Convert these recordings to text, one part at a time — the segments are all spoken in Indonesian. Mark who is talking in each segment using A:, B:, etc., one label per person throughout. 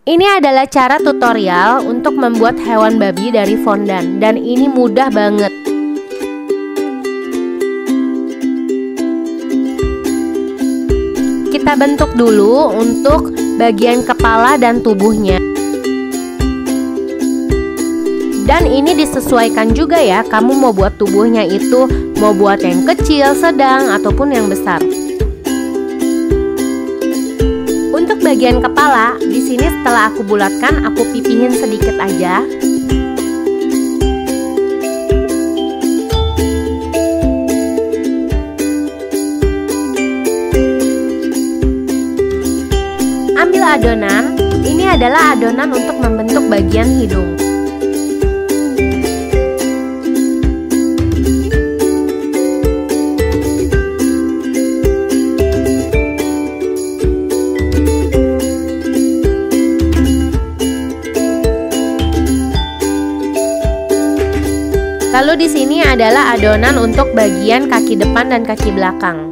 A: Ini adalah cara tutorial untuk membuat hewan babi dari fondan, dan ini mudah banget. Kita bentuk dulu untuk bagian kepala dan tubuhnya. Dan ini disesuaikan juga ya, kamu mau buat tubuhnya itu mau buat yang kecil, sedang, ataupun yang besar. Untuk bagian kepala, di sini setelah aku bulatkan, aku pipihin sedikit aja. Ambil adonan, ini adalah adonan untuk membentuk bagian hidung. Lalu di sini adalah adonan untuk bagian kaki depan dan kaki belakang.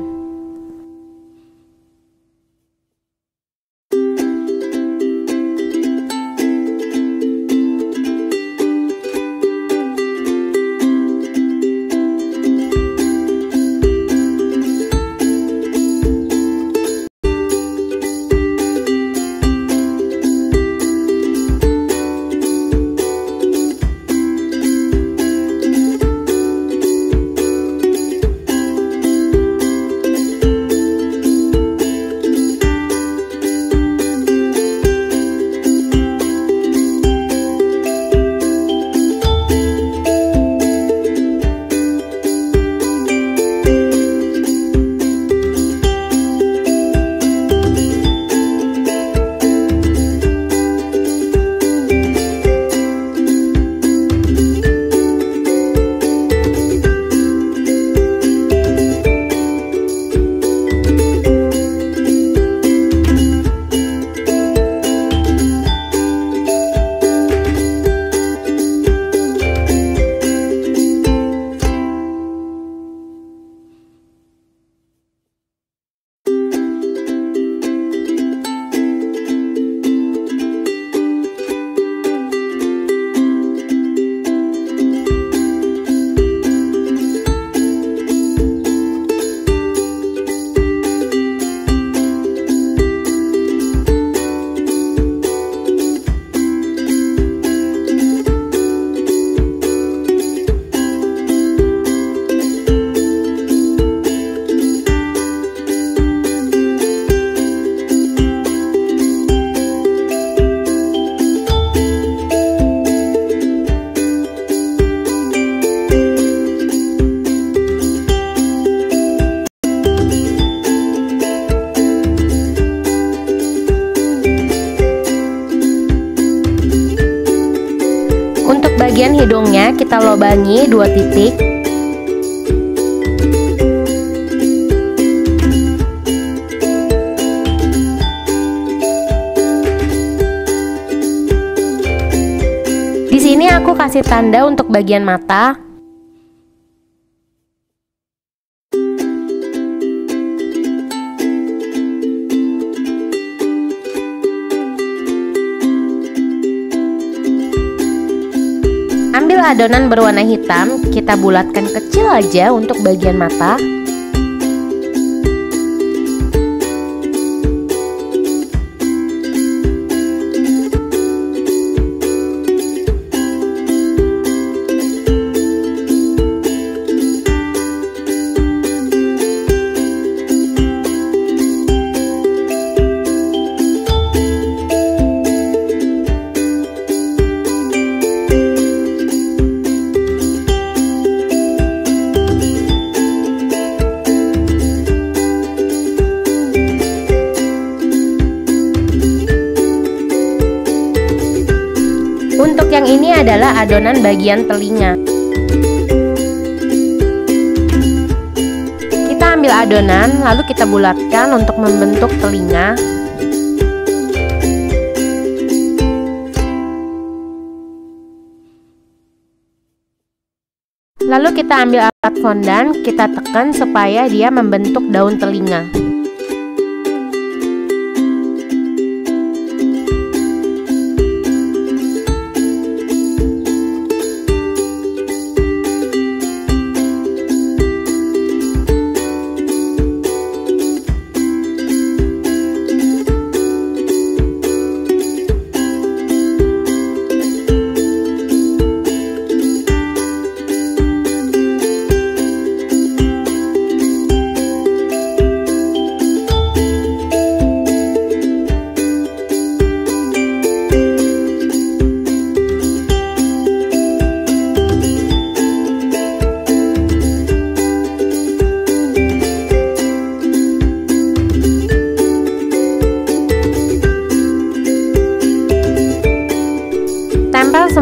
A: Bagian hidungnya kita lobangi 2 titik. Di sini aku kasih tanda untuk bagian mata. Ambil adonan berwarna hitam, kita bulatkan kecil aja untuk bagian mata. Untuk yang ini adalah adonan bagian telinga. Kita ambil adonan, lalu kita bulatkan untuk membentuk telinga. Lalu kita ambil alat fondan, kita tekan supaya dia membentuk daun telinga.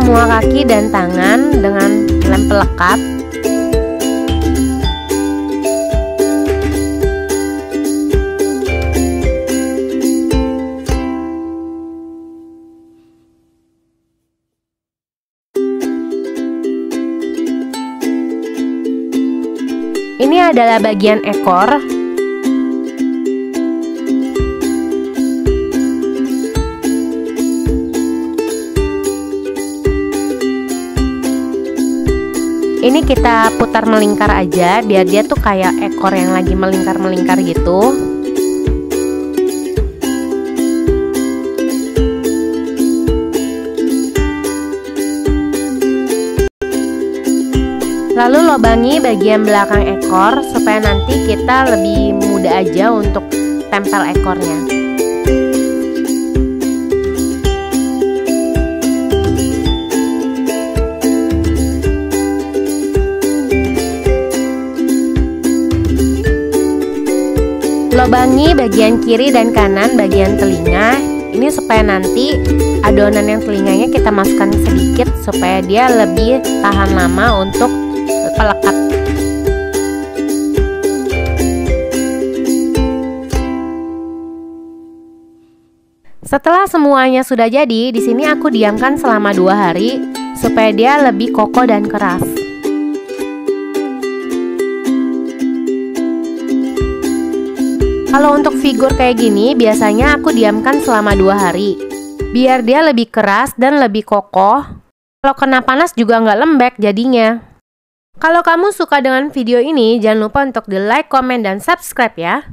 A: semua kaki dan tangan dengan lem pelekat. Ini adalah bagian ekor. Ini kita putar melingkar aja biar dia tuh kayak ekor yang lagi melingkar-melingkar gitu. Lalu lobangi bagian belakang ekor supaya nanti kita lebih mudah aja untuk tempel ekornya. Lobangi bagian kiri dan kanan bagian telinga. Ini supaya nanti adonan yang telinganya kita masukkan sedikit supaya dia lebih tahan lama untuk pelekat. Setelah semuanya sudah jadi, di sini aku diamkan selama 2 hari supaya dia lebih kokoh dan keras. Kalau untuk figur kayak gini, biasanya aku diamkan selama 2 hari biar dia lebih keras dan lebih kokoh. Kalau kena panas juga nggak lembek jadinya. Kalau kamu suka dengan video ini, jangan lupa untuk di like, komen, dan subscribe ya.